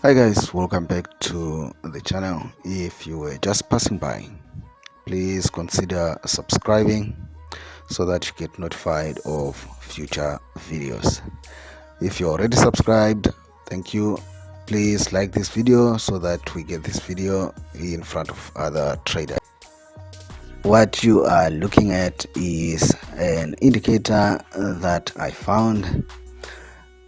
Hi guys, welcome back to the channel. If you were just passing by, please consider subscribing so that you get notified of future videos. If you're already subscribed, thank you. Please like this video so that we get this video in front of other traders. What you are looking at is an indicator that I found,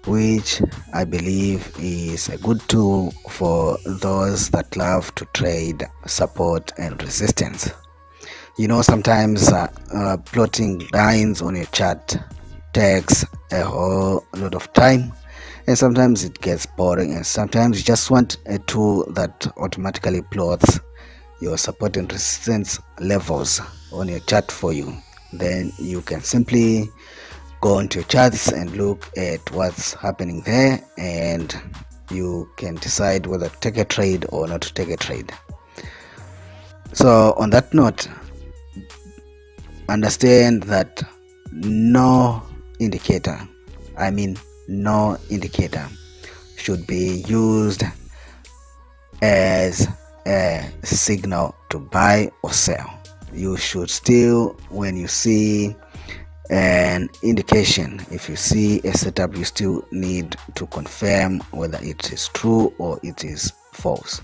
which I believe is a good tool for those that love to trade support and resistance. You know, sometimes plotting lines on your chart takes a whole lot of time, and sometimes it gets boring, and sometimes you just want a tool that automatically plots your support and resistance levels on your chart for you. Then you can simply go into your charts and look at what's happening there, and you can decide whether to take a trade or not to take a trade. So on that note, understand that no indicator should be used as a signal to buy or sell. You should still, when you see an indication, if you see a setup, you still need to confirm whether it is true or it is false.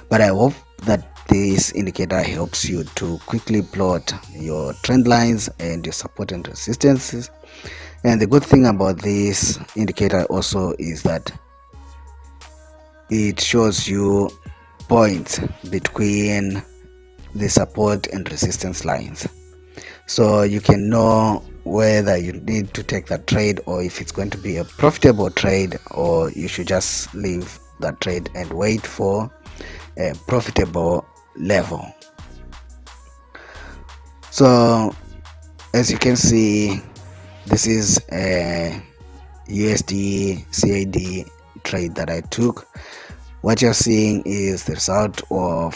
But I hope that this indicator helps you to quickly plot your trend lines and your support and resistances. And the good thing about this indicator also is that it shows you points between the support and resistance lines, so you can know whether you need to take that trade, or if it's going to be a profitable trade, or you should just leave that trade and wait for a profitable level. So as you can see, this is a USD CAD trade that I took. What you're seeing is the result of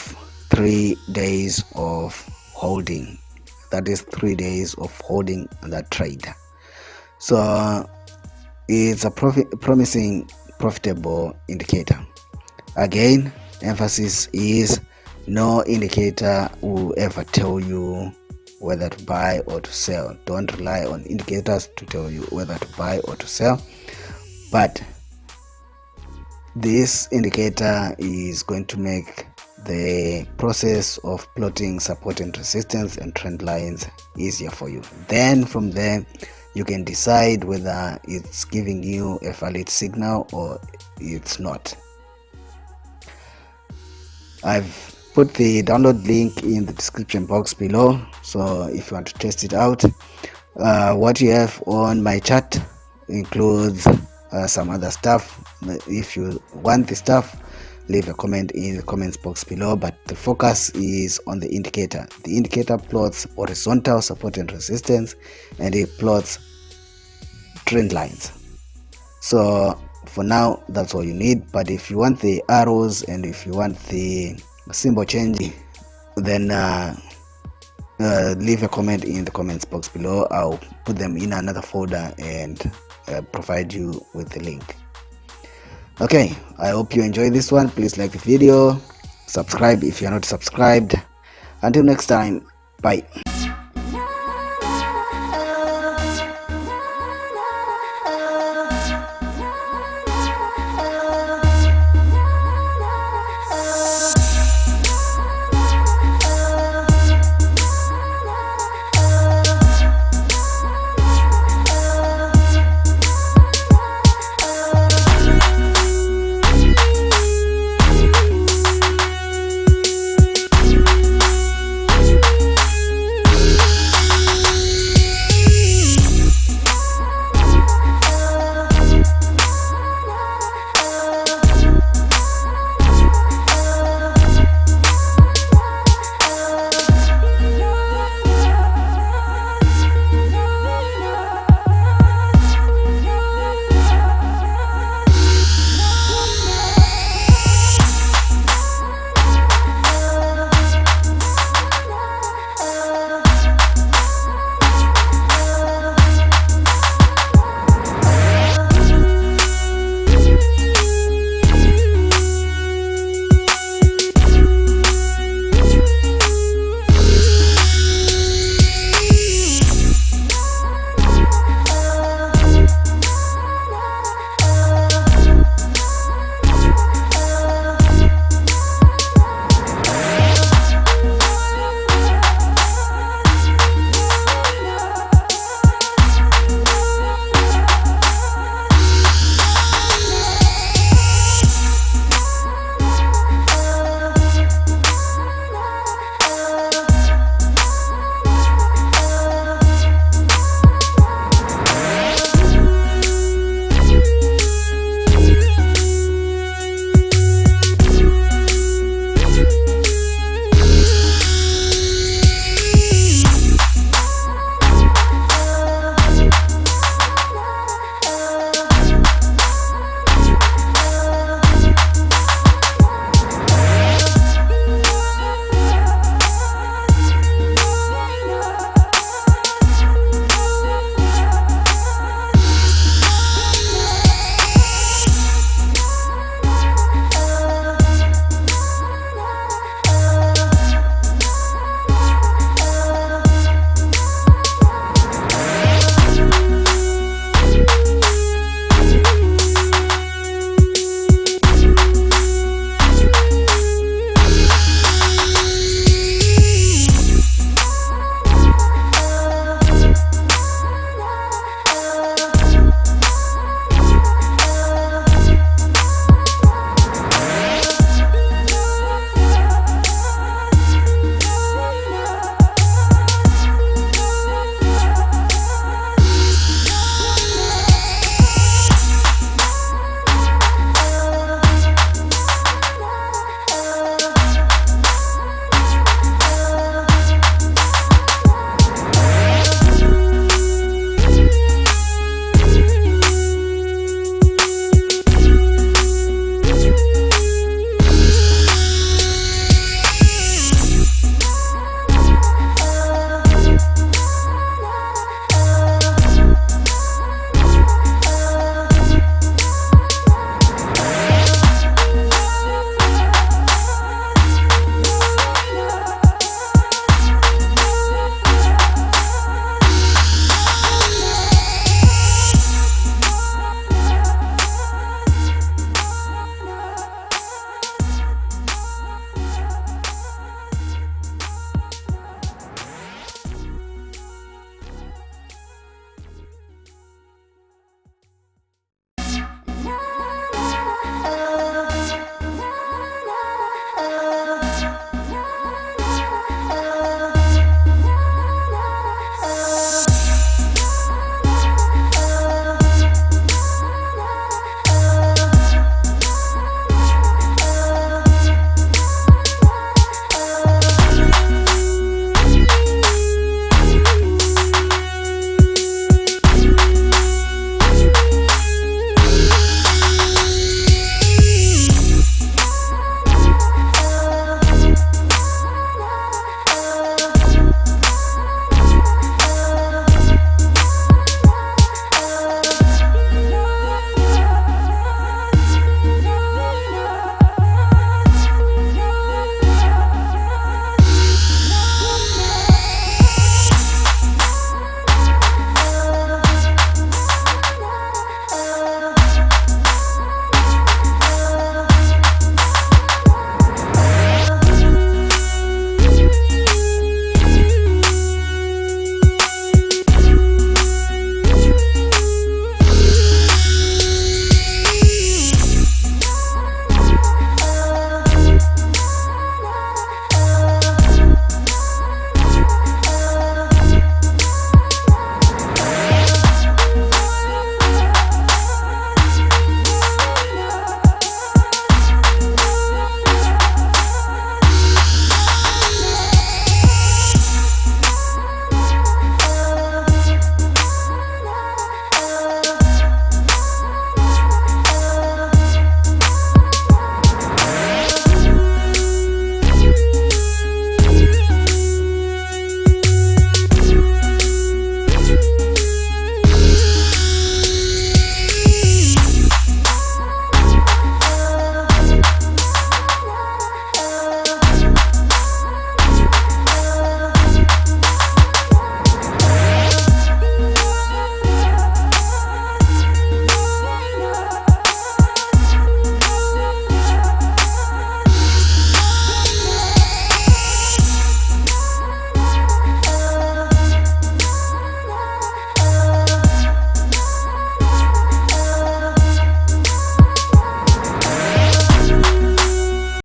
3 days of holding. That is 3 days of holding that trade. So it's a promising profitable indicator. Again, emphasis is no indicator will ever tell you whether to buy or to sell. Don't rely on indicators to tell you whether to buy or to sell. But this indicator is going to make the process of plotting support and resistance and trend lines easier for you. Then from there you can decide whether it's giving you a valid signal or it's not. I've put the download link in the description box below, so if you want to test it out. What you have on my chart includes some other stuff. If you want the stuff, leave a comment in the comments box below, but the focus is on the indicator. The indicator plots horizontal support and resistance, and it plots trend lines. So for now, that's all you need. But if you want the arrows and if you want the symbol change, then leave a comment in the comments box below. I'll put them in another folder and provide you with the link. Okay, I hope you enjoyed this one. Please like the video, subscribe if you're not subscribed. Until next time, bye.